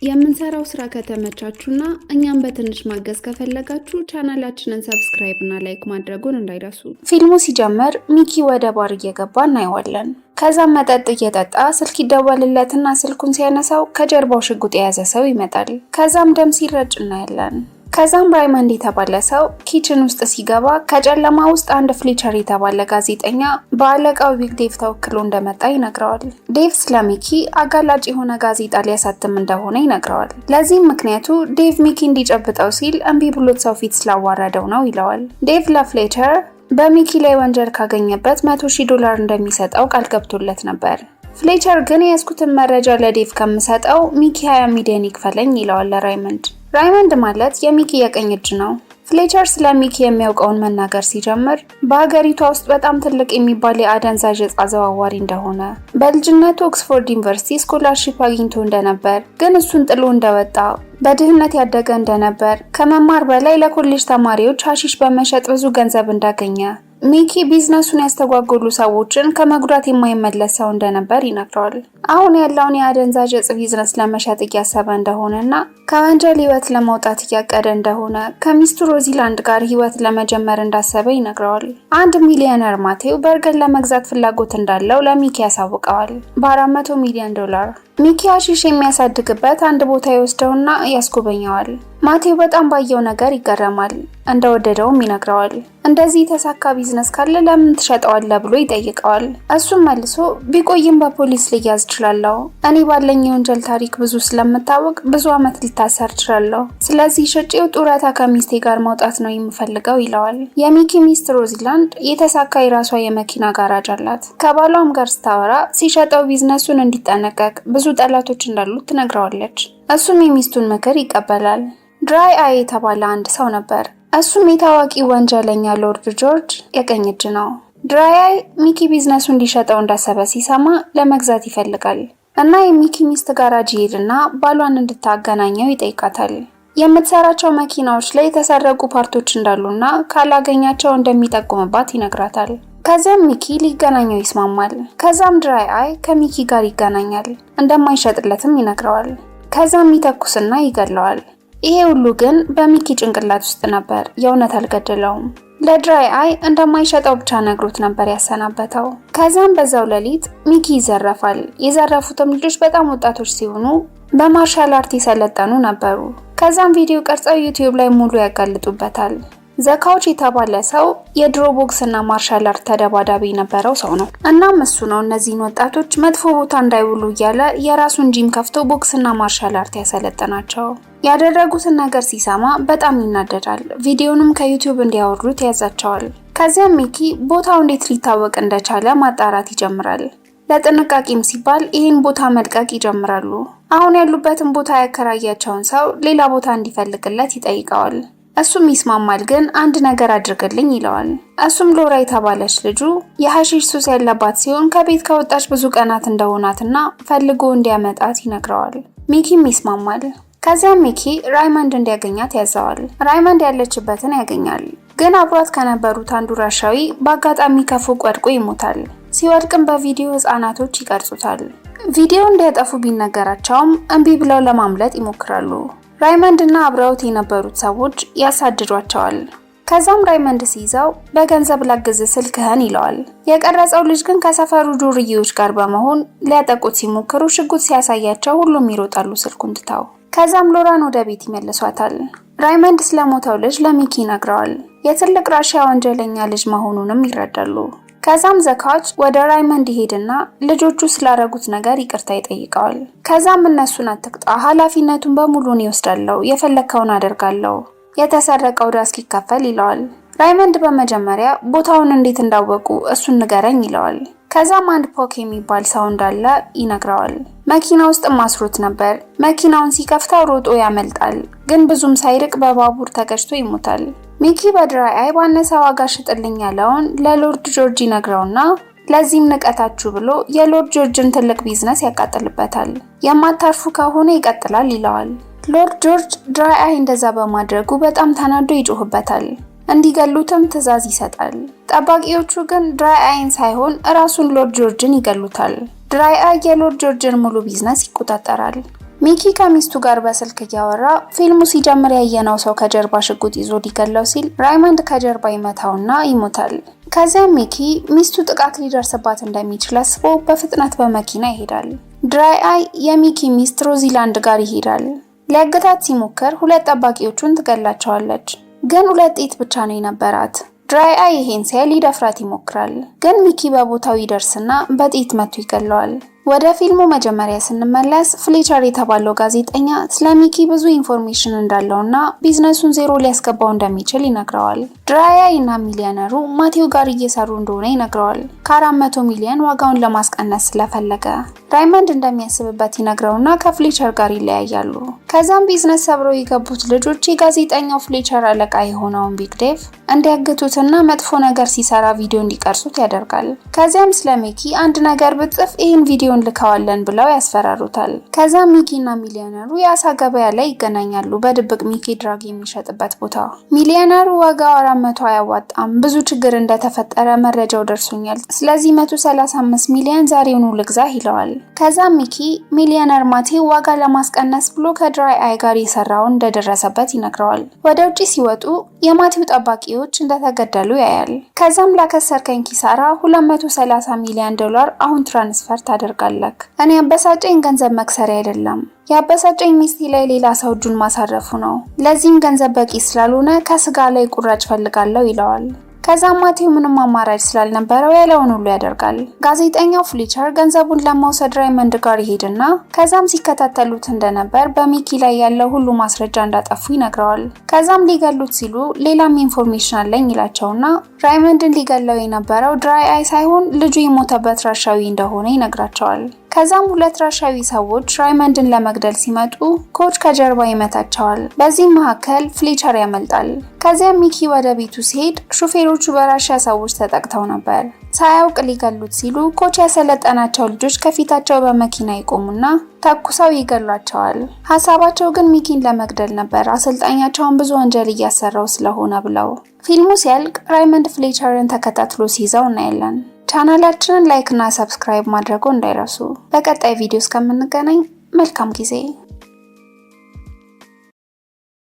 የምንሰራው ስራ ከተመቻችሁና እኛም በትንሽ ማገዝ ከፈለጋችሁ ቻናላችንን ሰብስክራይብ እና ላይክ ማድረጉን እንዳይረሱ። ፊልሙ ሲጀምር ሚኪ ወደ ባር እየገባ እናየዋለን። ከዛም መጠጥ እየጠጣ ስልክ ይደወልለትና ስልኩን ሲያነሳው ከጀርባው ሽጉጥ የያዘ ሰው ይመጣል። ከዛም ደም ሲረጭ እናያለን። ከዛም ራይመንድ የተባለ ሰው ኪችን ውስጥ ሲገባ ከጨለማ ውስጥ አንድ ፍሌቸር የተባለ ጋዜጠኛ በአለቃው ቢግ ዴቭ ተወክሎ እንደመጣ ይነግረዋል። ዴቭ ስለ ሚኪ አጋላጭ የሆነ ጋዜጣ ሊያሳትም እንደሆነ ይነግረዋል። ለዚህም ምክንያቱ ዴቭ ሚኪ እንዲጨብጠው ሲል እምቢ ብሎት ሰው ፊት ስላዋረደው ነው ይለዋል። ዴቭ ለፍሌቸር በሚኪ ላይ ወንጀል ካገኘበት $100,000 እንደሚሰጠው ቃል ገብቶለት ነበር። ፍሌቸር ግን የያዝኩትን መረጃ ለዴቭ ከምሰጠው ሚኪ 20 ሚሊዮን ይክፈለኝ ይለዋል ለራይመንድ። ራይመንድ ማለት የሚኪ የቀኝ እጅ ነው። ፍሌቸር ስለ ሚኪ የሚያውቀውን መናገር ሲጀምር በሀገሪቷ ውስጥ በጣም ትልቅ የሚባል የአደንዛዥ ዕፅ አዘዋዋሪ እንደሆነ፣ በልጅነቱ ኦክስፎርድ ዩኒቨርሲቲ ስኮላርሺፕ አግኝቶ እንደነበር ግን እሱን ጥሎ እንደወጣ፣ በድህነት ያደገ እንደነበር፣ ከመማር በላይ ለኮሌጅ ተማሪዎች ሐሺሽ በመሸጥ ብዙ ገንዘብ እንዳገኘ፣ ሚኪ ቢዝነሱን ያስተጓጎሉ ሰዎችን ከመጉዳት የማይመለስ ሰው እንደነበር ይነግረዋል። አሁን ያለውን የአደንዛዥ ዕፅ ቢዝነስ ለመሸጥ እያሰበ እንደሆነና ከወንጀል ህይወት ለመውጣት እያቀደ እንደሆነ ከሚስቱ ሮዚላንድ ጋር ህይወት ለመጀመር እንዳሰበ ይነግረዋል። አንድ ሚሊዮነር ማቴው በርገር ለመግዛት ፍላጎት እንዳለው ለሚኪ ያሳውቀዋል። $400 ሚሊዮን። ሚኪ ሐሺሽ የሚያሳድግበት አንድ ቦታ ይወስደውና ያስጎበኘዋል። ማቴው በጣም ባየው ነገር ይገረማል፣ እንደወደደውም ይነግረዋል። እንደዚህ የተሳካ ቢዝነስ ካለ ለምን ትሸጠዋለህ ብሎ ይጠይቀዋል። እሱም መልሶ ቢቆይም በፖሊስ ልያዝ እችላለሁ፣ እኔ ባለኝ የወንጀል ታሪክ ብዙ ስለምታወቅ ብዙ ዓመት ልታሰር እችላለሁ፣ ስለዚህ ሸጬው ጡረታ ከሚስቴ ጋር መውጣት ነው የምፈልገው ይለዋል። የሚኪ ሚስት ሮዚላንድ የተሳካ የራሷ የመኪና ጋራጅ አላት። ከባሏም ጋር ስታወራ ሲሸጠው ቢዝነሱን እንዲጠነቀቅ ብዙ ጠላቶች እንዳሉት ትነግረዋለች። እሱም የሚስቱን ምክር ይቀበላል። ድራይ አይ የተባለ አንድ ሰው ነበር። እሱም የታዋቂ ወንጀለኛ ሎርድ ጆርጅ የቀኝ እጅ ነው። ድራይ አይ ሚኪ ቢዝነሱ እንዲሸጠው እንዳሰበ ሲሰማ ለመግዛት ይፈልጋል እና የሚኪ ሚስት ጋራጅ ይሄድና ባሏን እንድታገናኘው ይጠይቃታል። የምትሰራቸው መኪናዎች ላይ የተሰረቁ ፓርቶች እንዳሉና ካላገኛቸው እንደሚጠቁምባት ይነግራታል። ከዛም ሚኪ ሊገናኘው ይስማማል። ከዛም ድራይ አይ ከሚኪ ጋር ይገናኛል፣ እንደማይሸጥለትም ይነግረዋል። ከዛም ይተኩስና ይገለዋል። ይሄ ሁሉ ግን በሚኪ ጭንቅላት ውስጥ ነበር፣ የእውነት አልገደለውም። ለድራይ አይ እንደማይሸጠው ብቻ ነግሮት ነበር ያሰናበተው። ከዛም በዛው ሌሊት ሚኪ ይዘረፋል። የዘረፉትም ልጆች በጣም ወጣቶች ሲሆኑ በማርሻል አርት የሰለጠኑ ነበሩ። ከዛም ቪዲዮ ቀርጸው ዩቲዩብ ላይ ሙሉ ያጋልጡበታል። ዘካውች የተባለ ሰው የድሮ ቦክስ እና ማርሻል አርት ተደባዳቢ የነበረው ሰው ነው። እናም እሱ ነው እነዚህን ወጣቶች መጥፎ ቦታ እንዳይውሉ እያለ የራሱን ጂም ከፍቶ ቦክስ እና ማርሻል አርት ያሰለጠናቸው። ያደረጉትን ነገር ሲሰማ በጣም ይናደዳል። ቪዲዮንም ከዩቲዩብ እንዲያወርዱት ያዛቸዋል። ከዚያም ሚኪ ቦታው እንዴት ሊታወቅ እንደቻለ ማጣራት ይጀምራል። ለጥንቃቄም ሲባል ይህን ቦታ መልቀቅ ይጀምራሉ። አሁን ያሉበትን ቦታ ያከራያቸውን ሰው ሌላ ቦታ እንዲፈልግለት ይጠይቀዋል። እሱም ይስማማል፣ ግን አንድ ነገር አድርግልኝ ይለዋል። እሱም ሎራ የተባለች ልጁ የሐሺሽ ሱስ ያለባት ሲሆን ከቤት ከወጣች ብዙ ቀናት እንደሆናትና ፈልጎ እንዲያመጣት ይነግረዋል። ሚኪም ይስማማል። ከዚያም ሚኪ ራይመንድ እንዲያገኛት ያዘዋል። ራይመንድ ያለችበትን ያገኛል፣ ግን አብሯት ከነበሩት አንዱ ራሻዊ በአጋጣሚ ከፎቅ ወድቆ ይሞታል። ሲወድቅም በቪዲዮ ህፃናቶች ይቀርጹታል። ቪዲዮ እንዲያጠፉ ቢነገራቸውም እምቢ ብለው ለማምለጥ ይሞክራሉ። ራይመንድ እና አብረውት የነበሩት ሰዎች ያሳድዷቸዋል። ከዛም ራይመንድ ሲይዘው በገንዘብ ላግዝ ስልክህን ይለዋል። የቀረጸው ልጅ ግን ከሰፈሩ ዱርዬዎች ጋር በመሆን ሊያጠቁት ሲሞክሩ ሽጉጥ ሲያሳያቸው ሁሉም ይሮጣሉ ስልኩን ትተው። ከዛም ሎራን ወደ ቤት ይመልሷታል። ራይመንድ ስለሞተው ልጅ ለሚኪ ይነግረዋል። የትልቅ ራሽያ ወንጀለኛ ልጅ መሆኑንም ይረዳሉ። ከዛም ዘካች ወደ ራይመንድ ይሄድና ልጆቹ ስላረጉት ነገር ይቅርታ ይጠይቀዋል። ከዛም እነሱን አትቅጣ፣ ኃላፊነቱን በሙሉ እኔ እወስዳለሁ፣ የፈለከውን አደርጋለሁ፣ የተሰረቀው ዕዳ እስኪከፈል ይለዋል። ራይመንድ በመጀመሪያ ቦታውን እንዴት እንዳወቁ እሱን ንገረኝ ይለዋል። ከዛም አንድ ፖክ የሚባል ሰው እንዳለ ይነግረዋል። መኪና ውስጥ ማስሮት ነበር። መኪናውን ሲከፍተው ሮጦ ያመልጣል፣ ግን ብዙም ሳይርቅ በባቡር ተገጭቶ ይሞታል። ሚኪ በድራይ አይ ባነሰ ዋጋ ሽጥልኝ ያለውን ለሎርድ ጆርጅ ይነግረውና ለዚህም ንቀታችሁ ብሎ የሎርድ ጆርጅን ትልቅ ቢዝነስ ያቃጥልበታል። የማታርፉ ከሆነ ይቀጥላል ይለዋል። ሎርድ ጆርጅ ድራይ አይ እንደዛ በማድረጉ በጣም ተናዶ ይጮህበታል። እንዲገሉትም ትዕዛዝ ይሰጣል። ጠባቂዎቹ ግን ድራይ አይን ሳይሆን ራሱን ሎርድ ጆርጅን ይገሉታል። ድራይ አይ የሎርድ ጆርጅን ሙሉ ቢዝነስ ይቆጣጠራል። ሚኪ ከሚስቱ ጋር በስልክ እያወራ ፊልሙ ሲጀምር ያየነው ሰው ከጀርባ ሽጉጥ ይዞ ሊገለው ሲል ራይመንድ ከጀርባ ይመታውና ይሞታል። ከዚያም ሚኪ ሚስቱ ጥቃት ሊደርስባት እንደሚችል አስቦ በፍጥነት በመኪና ይሄዳል። ድራይ አይ የሚኪ ሚስት ሮዚላንድ ጋር ይሄዳል። ሊያገታት ሲሞክር ሁለት ጠባቂዎቹን ትገላቸዋለች። ግን 2 ጥይት ብቻ ነው የነበራት። ድራይ አይ ይሄን ሲያይ ሊደፍራት ይሞክራል። ግን ሚኪ በቦታው ይደርስና በጥይት መቶ ይገለዋል። ወደ ፊልሙ መጀመሪያ ስንመለስ ፍሌቸር የተባለው ጋዜጠኛ ስለ ሚኪ ብዙ ኢንፎርሜሽን እንዳለውና ቢዝነሱን ዜሮ ሊያስገባው እንደሚችል ይነግረዋል። ድራይ አይ እና ሚሊዮነሩ ማቴው ጋር እየሰሩ እንደሆነ ይነግረዋል። ከ400 ሚሊዮን ዋጋውን ለማስቀነስ ስለፈለገ ራይመንድ እንደሚያስብበት ይነግረውና ከፍሌቸር ጋር ይለያያሉ። ከዛም ቢዝነስ ሰብረው የገቡት ልጆች የጋዜጠኛው ፍሌቸር አለቃ የሆነውን ቢግ ዴቭ እንዲያግቱትና መጥፎ ነገር ሲሰራ ቪዲዮ እንዲቀርጹት ያደርጋል። ከዚያም ስለ ሚኪ አንድ ነገር ብጽፍ ይህን ቪዲዮ ልከዋለን ብለው ያስፈራሩታል። ከዛም ሚኪና ሚሊዮነሩ የአሳ ገበያ ላይ ይገናኛሉ፣ በድብቅ ሚኪ ድራግ የሚሸጥበት ቦታ። ሚሊዮነሩ ዋጋው 400 አያዋጣም፣ ብዙ ችግር እንደተፈጠረ መረጃው ደርሶኛል፣ ስለዚህ 135 ሚሊዮን ዛሬውኑ ልግዛህ ይለዋል። ከዛም ሚኪ ሚሊዮነር ማቴው ዋጋ ለማስቀነስ ብሎ ከድራይ አይ ጋር የሰራውን እንደደረሰበት ይነግረዋል። ወደ ውጪ ሲወጡ የማቴው ጠባቂዎች እንደተገደሉ ያያል። ከዛም ላከሰርከኝ ኪሳራ $230 ሚሊዮን አሁን ትራንስፈር ታደርጋለህ። እኔ አበሳጨኝ ገንዘብ መክሰሪያ አይደለም። ያበሳጨኝ ሚስቴ ላይ ሌላ ሰው እጁን ማሳረፉ ነው። ለዚህም ገንዘብ በቂ ስላልሆነ ከስጋ ላይ ቁራጭ ፈልጋለሁ ይለዋል። ከዛም ማቴው ምንም አማራጭ ስላልነበረው ያለውን ሁሉ ያደርጋል። ጋዜጠኛው ፍሌቸር ገንዘቡን ለመውሰድ ራይመንድ ጋር ይሄድና ከዛም ሲከታተሉት እንደነበር በሚኪ ላይ ያለው ሁሉ ማስረጃ እንዳጠፉ ይነግረዋል። ከዛም ሊገሉት ሲሉ ሌላም ኢንፎርሜሽን አለኝ ይላቸውና ራይመንድን ሊገለው የነበረው ድራይ አይ ሳይሆን ልጁ የሞተበት ራሻዊ እንደሆነ ይነግራቸዋል። ከዛም 2 ራሻዊ ሰዎች ራይመንድን ለመግደል ሲመጡ ኮች ከጀርባ ይመታቸዋል። በዚህም መካከል ፍሌቸር ያመልጣል። ከዚያም ሚኪ ወደ ቤቱ ሲሄድ ሹፌሮቹ በራሻ ሰዎች ተጠቅተው ነበር። ሳያውቅ ሊገሉት ሲሉ ኮች ያሰለጠናቸው ልጆች ከፊታቸው በመኪና ይቆሙና ተኩሰው ይገሏቸዋል። ሀሳባቸው ግን ሚኪን ለመግደል ነበር፣ አሰልጣኛቸውን ብዙ ወንጀል እያሰራው ስለሆነ ብለው። ፊልሙ ሲያልቅ ራይመንድ ፍሌቸርን ተከታትሎ ሲይዘው እናያለን። ቻናላችንን ላይክ እና ሰብስክራይብ ማድረጉ እንዳይረሱ። በቀጣይ ቪዲዮ እስከምንገናኝ መልካም ጊዜ